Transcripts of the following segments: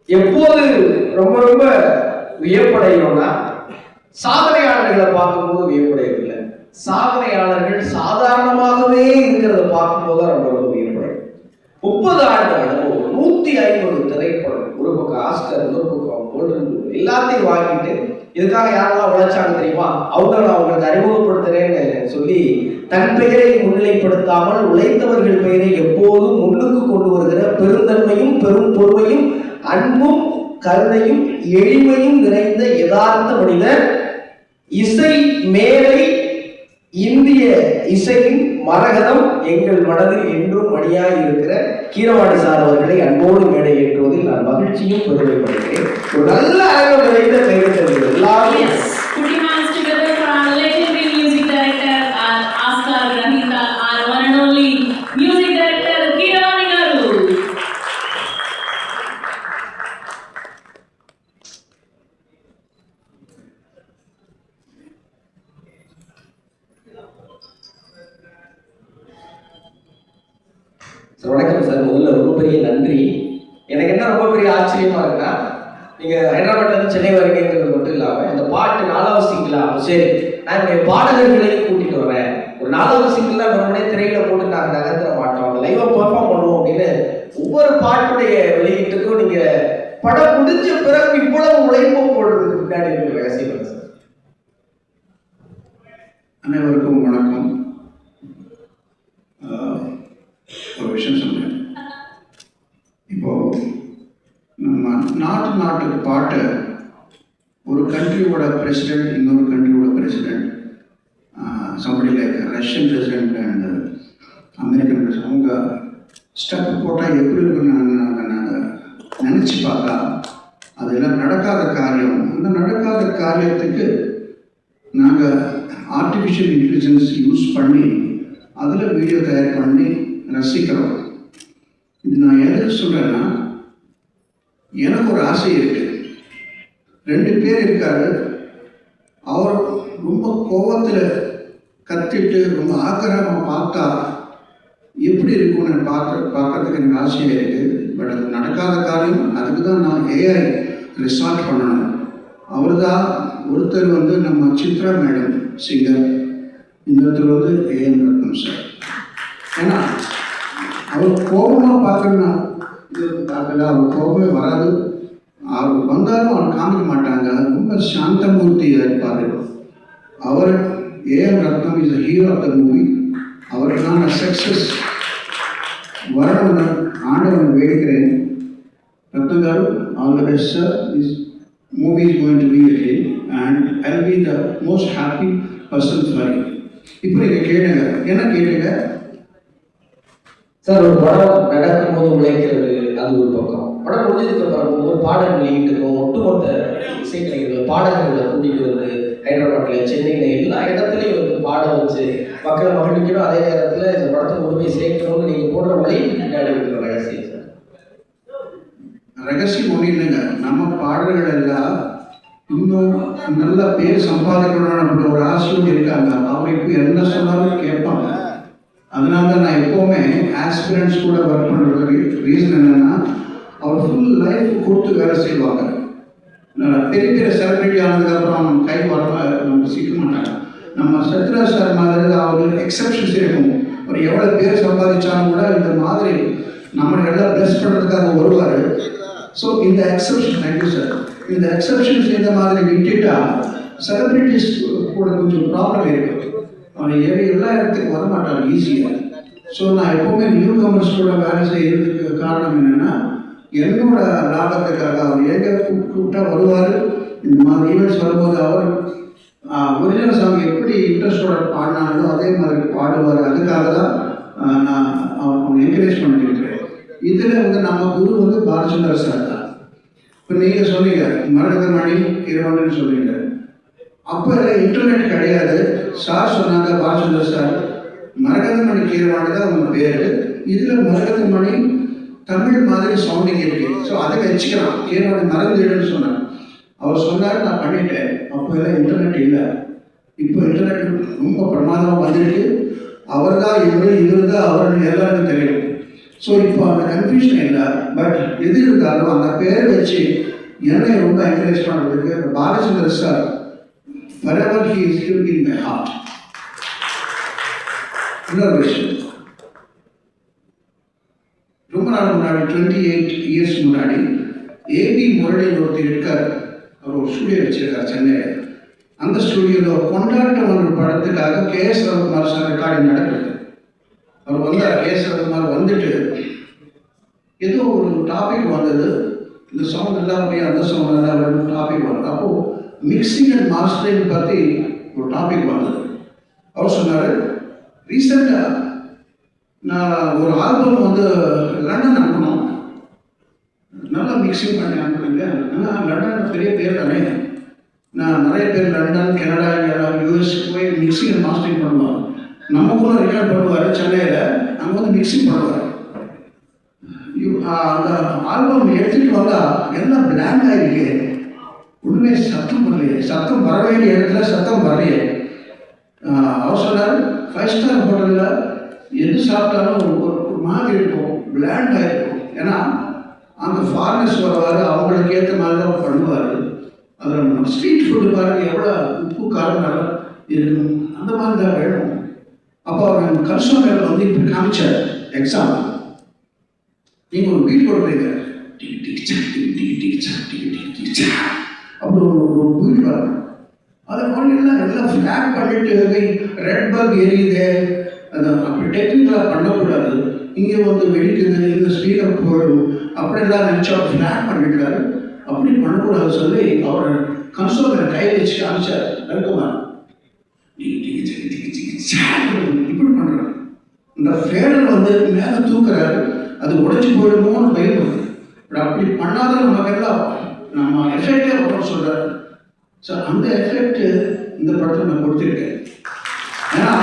எப்போது ரொம்ப ரொம்ப வியப்படையணும்னா சாதனையாளர்களை பார்க்கும்போது வியப்படையவில்லை. சாதனையாளர்கள் சாதாரணமாகவே இருக்கிறத பார்க்கும்போது ரொம்ப ரொம்ப வியப்படையும். 30 ஆண்டு அனுபவம், 150 திரைப்படம், ஒரு பக்கம் ஆஸ்கர், ஒரு பக்கம் கோல்டன் குளோப், எல்லாத்தையும் வாங்கிட்டு இதுக்காக யாரெல்லாம் உழைச்சாங்க தெரியுமா, அவங்களை அவங்களுக்கு அறிமுகப்படுத்துறேன்னு சொல்லி தன் பெயரை முன்னிலைப்படுத்தாமல் உழைத்தவர்கள் பெயரை எப்போதும் முன்னுக்கு கொண்டு வருகிற பெருந்தன்மையும் பெரும் பொறுமையும் அன்பும் கருணையும் எளிமையும் நிறைந்த யதார்த்த மனிதர், இசை மேலை, இந்திய இசையின் மரகதம், எங்கள் மனதில் என்றும் மணியாய் இருக்கிற கீரவாணி சார் அவர்களை அன்போடு மேடை ஏற்றுவதில் நான் மகிழ்ச்சியும் பெருமைப்படுகிறேன். ஒரு நல்ல அரங்கம் நிறைந்த கைவிட்டது எல்லாரும். வணக்கம் சார். முதல்ல ரொம்ப பெரிய நன்றி. எனக்கு என்ன ரொம்ப பெரிய ஆச்சரியமா இருக்குன்னா, நீங்க ஹைதராபாத்ல இருந்து சென்னை வரீங்கிறது மட்டும் இல்லாம இந்த பாட்டு 4வது சிங்கிளா, சரி நான் என்னுடைய பாடகர்களையும் கூட்டிட்டு வரேன், ஒரு 4வது சிங்கிள் வெறுமனே திரையில போட்டு நாங்கள் நகர்த்த மாட்டோம், லைவா பெர்ஃபார்ம் பண்ணுவோம் அப்படின்னு ஒவ்வொரு பாட்டுடைய வெளியீட்டுக்கும் நீங்க படம் முடிஞ்ச பிறகு இவ்வளவு உழைப்பு போடுறதுக்கு பின்னாடி இருக்கிற ரகசியம் சார்? அனைவருக்கும் வணக்கம். ஒரு விஷயம் சொல்றேன். இப்போ நம்ம நாட்டுக்கு பாட்டு ஒரு கண்ட்ரியோட பிரசிடென்ட், இன்னொரு கண்ட்ரியோட president, somebody like Russian president and American president, அவங்க ஸ்டெப் போட்டால் எப்படி இருக்குன்னு நாங்கள் நினச்சி பார்த்தா அதெல்லாம் நடக்காத காரியம். அந்த நடக்காத காரியத்துக்கு நாங்கள் ஆர்டிஃபிஷியல் இன்டெலிஜென்ஸ் யூஸ் பண்ணி அதில் வீடியோ தயார் பண்ணி ரசிக்கிறோம். இது நான் எதுக்கு சொல்கிறேன்னா, எனக்கு ஒரு ஆசை இருக்கு. 2 பேர் இருக்காரு, அவர் ரொம்ப கோபத்தில் கத்திட்டு ரொம்ப ஆக்கிரமாக பார்த்தா எப்படி இருக்கும்னு பார்க்கறதுக்கு எனக்கு ஆசையாக இருக்குது. பட் அது நடக்காத காரியம். அதுக்கு தான் நான் ஏஐ ரிசார்ட் பண்ணணும். அவர் தான் ஒருத்தர் வந்து நம்ம சித்ரா மேடம் சிங்கர், இன்னொருத்தர் வந்து ஏஎம் ரத்னம் சார். ஏன்னா அவர் கோபமாக பார்க்கணும்னா இது பார்க்கல, அவர் கோபமே வராது. அவர் வந்தாலும் அவர் காமிக்க மாட்டாங்க, ரொம்ப சாந்தமூர்த்தியாக இருப்பார். அவர் AM Ratnam is the hero of the movie. அவருக்கான சக்ஸஸ் வரணும்னு ஆண்டவனை வேடிக்கிறேன். Ratnam garu, all the best sir. This movie is going to be a hit and I'll be the most happy person for you. இப்போ நீங்கள் கேளுங்க, என்ன கேளுங்க சார்? ஒரு படம் நடக்கும் போது உழைக்கிறது அது ஒரு பக்கம், படம் முடிஞ்சதுக்கு அப்புறம் ஒரு பாடல் வெளியிட்டுக்கும் ஒட்டுமொத்த இசைக்கலைஞர்கள் பாடல்களை கூட்டிகிட்டு வந்து ஹைதராபாத்ல, சென்னையில் எல்லா இடத்துலையும் வந்து பாட வச்சு மக்களை மகிழ்விக்கணும். அதே நேரத்தில் இந்த படத்தை முழுமை சேர்க்கணும்னு நீங்கள் போடுற உழைப்பு பின்னாடி இருக்கிற ரகசியம் சார்? ரகசியம் ஒன்றும் இல்லைங்க. நம்ம பாடல்கள் எல்லாம் இன்னும் நல்ல பேர் சம்பாதிக்கணும்னு அப்படி ஒரு ஆசையும் இருக்காங்க. அவங்களுக்கு என்ன சொன்னாலும் கேட்பாங்க. அதனால தான் நான் எப்போவுமே ஆஸ்பிரண்ட்ஸ் கூட ஒர்க் பண்ணுறதுக்கு ரீசன் என்னென்னா, அவர் ஃபுல் லைஃப் கொடுத்து வேலை செய்வாங்க. பெரிய பெரிய செலிபிரிட்டி ஆனதுக்கப்புறம் நம்ம கை வர நமக்கு சிக்க மாட்டாங்க. நம்ம சத்யராஜ் சார் மாதிரி அவர் எக்ஸப்ஷன்ஸ் இருக்கும். அவர் எவ்வளோ பேர் சம்பாதிச்சாலும் கூட இந்த மாதிரி நம்மளை எல்லாம் பிளஸ் பண்ணுறதுக்காக வருவார். ஸோ இந்த எக்ஸப்ஷன், தேங்க்யூ சார், இந்த எக்ஸப்ஷன்ஸ் இந்த மாதிரி விட்டுட்டா செலிபிரிட்டிஸ் கூட கொஞ்சம் ப்ராப்ளம் இருக்குது. அவன் எல்லா இடத்துக்கு வரமாட்டாங்க ஈஸியாக. ஸோ நான் எப்போவுமே நியூ கமர்ஸ் கூட வேலை செய்யறதுக்கு காரணம் என்னென்னா, என்னோட லாபத்துக்காக அவர் எங்கே கூப்பிட்டா வருவார். இந்த மாதிரி ஈவெண்ட்ஸ் வரும்போது அவர் ஒரிஜினல் சாங் எப்படி இன்ட்ரெஸ்டோட பாடினாலும் அதே மாதிரி பாடுவார். அதுக்காக தான் நான் அவங்க என்கரேஜ் பண்ணியிருக்கிறேன். இதில் வந்து நம்ம குரு வந்து பாலச்சந்திர சார் தான். இப்போ நீங்கள் சொன்னீங்க மரகதமணி இரவன்னு சொன்னீங்க. அப்போ இன்டர்நெட் கிடையாது. சார் சொன்னாங்க, பாலச்சந்திர சார், மரகதமணி கீரவாணி தான் அவங்க பேர், இதில் மரகதமணி தமிழ் மாதிரி சவுண்டிங் இருக்கு, ஸோ அதை வச்சுக்கலாம், கீரவாணி மறந்துடுன்னு சொன்னார். அவர் சொன்னார், நான் பண்ணிட்டேன். அப்போ எல்லாம் இன்டர்நெட் இல்லை. இப்போ இன்டர்நெட் ரொம்ப பிரமாதமாக வந்துருக்கு. அவர் தான் இவர், இவர் தான் அவர்னு எல்லாருக்கும் தெரியும். ஸோ இப்போ அந்த கன்ஃபியூஷன் இல்லை. பட் எது இருந்தாலும் அந்த பேர் வச்சு என்னை ரொம்ப என்கரேஜ் பண்ணுறதுக்கு Balachandra sir wherever he is lived in my heart. இன்னொரு விஷயம், ரொம்ப நாள் முன்னாடி 28 இயர்ஸ் முன்னாடி ஏபி முரளின்னு ஒருத்தர் இருக்கார். அவர் ஒரு ஸ்டூடியோ வச்சிருக்கார் சென்னையில். அந்த ஸ்டூடியோவில் கொண்டாட்டம் ஒரு படத்துக்காக கேஎஸ் ரவிக்குமார் சார் ரெக்கார்டிங் நடக்குது. அவர் வந்தார். கேஎஸ் ரவிக்குமார் வந்துட்டு ஏதோ ஒரு டாபிக் வந்தது, இந்த சாங் நல்லா போய் அந்த சாங் நல்லா வேணும் டாபிக் வந்தது. அப்போது மிக்சிங் அண்ட் மாஸ்டரிங் பற்றி ஒரு டாபிக் வந்தது. அவர் சொன்னார், ரீசெண்டாக நான் ஒரு ஆல்பம் வந்து லண்டன் அனுப்பணும், நல்லா மிக்சிங் பண்ணி அனுப்புறீங்க. ஆனால் லண்டன் பெரிய பேர் தானே, நான் நிறைய பேர் லண்டன், கனடா, யூஎஸ்க்கு போய் மிக்சிங் அண்ட் மாஸ்டரிங் பண்ணுவாங்க. நமக்குள்ள ரெக்கார்ட் பண்ணுவார் சென்னையில், அங்கே வந்து மிக்சிங் பண்ணுவார். அந்த ஆல்பம் எடுத்துகிட்டு வந்தால் எல்லாம் பிளாங்க் ஆகிருக்கு, ஒன்றுமே சத்தம் பண்ணலையே, சத்தம் வர வேண்டிய இடத்துல சத்தம் வரலையே. அவர் சொன்னார், 5 ஸ்டார் ஹோட்டலில் எது சாப்பிட்டாலும் ஒரு மாதிரி இருக்கும், பிளாண்ட் ஆகிருக்கும். ஏன்னா அந்த ஃபாரினர்ஸ் வருவார், அவங்களுக்கு ஏற்ற மாதிரி தான் பண்ணுவார். அதில் நம்ம ஸ்ட்ரீட் ஃபுட்டு பாருங்கள் எவ்வளோ உப்பு காரம் நல்லா இருக்கும், அந்த மாதிரி தான் வேணும். அப்போ அவர் கன்சூமர் வந்து இப்படி காமிச்சார். எக்ஸாம்பிள், நீங்கள் ஒரு வீட் கொடுக்குறீங்க, அப்படி ஒரு வீட் வரும், அதை எல்லாம் ஃப்ளாக் பண்ணிட்டு ரெட் பல்ப் எரியுது, அதை அப்படி டெக்னிக்கலாக பண்ணக்கூடாது. இங்கே வந்து வெடிக்குது, இந்த ஸ்பீக்கர் போயிடும், அப்படிலாம் நினச்சா ஃப்ளாக் பண்ணிட்டாரு. அப்படி பண்ணக்கூடாது சொல்லி அவர் கன்சோலரை கை வச்சு காமிச்சார். நெருக்கமாக இப்படி பண்ணுறாரு. இந்த ஃபேடர் வந்து மேலே தூக்குறாரு, அது உடைச்சி போயிடுமோன்னு பயம். அப்படி பண்ணாத நமக்கு எல்லாம் நம்ம எஃபெக்டே வரும் சொல்கிறாரு. ஸோ அந்த எஃபெக்ட் இந்த படத்தில் நான் கொடுத்துருக்கேன். ஏன்னா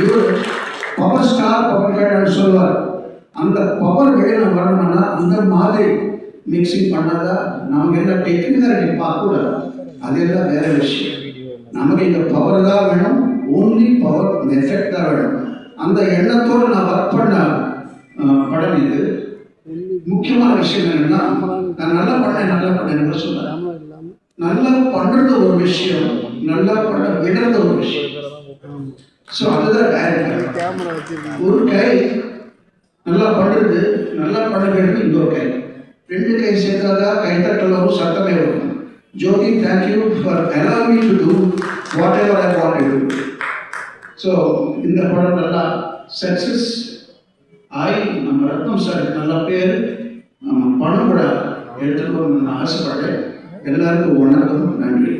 இவர் பவர் ஸ்டார் பவர் கேட்டான்னு சொல்லுவார். அந்த பவர் வெளியில் வரணும்னா அந்த மாதிரி மிக்சிங் பண்ணாதான் நமக்கு எல்லாம் டெக்னிக்காலிட்டி பார்க்கக்கூடாது, அதெல்லாம் வேற விஷயம். நமக்கு இந்த பவர் தான் வேணும், ஓன்லி பவர், இந்த எஃபெக்ட் தான் வேணும். அந்த எண்ணத்தோடு நான் ஒர்க் பண்ண படம் இது. முக்கியமான விஷயம் என்னன்னா, நான் நல்லா பண்ணேன் சொல்றேன். நல்லா பண்ணுறது ஒரு விஷயம், நல்லா பண்ண விடுறது ஒரு விஷயம். ஸோ அதுதான் டைரக்டர். ஒரு கை நல்லா பண்ணுறது, நல்லா பண்ண வேண்டியது இன்னொரு கை, 2 கை சேர்த்தாதான் கைத்தட்டலும் சத்தமே வரும். Jyothi, thank you for allowing me to do whatever I want to do. So இந்த படம் நல்லா சக்ஸஸ் ஆகி நம்ம ரத்னம் சாருக்கு நல்ல பேர், நம்ம பணம் கூட எடுத்துக்கணும்னு நான் ஆசைப்பட்டேன். எல்லாருக்கும் வணக்கம், நன்றி.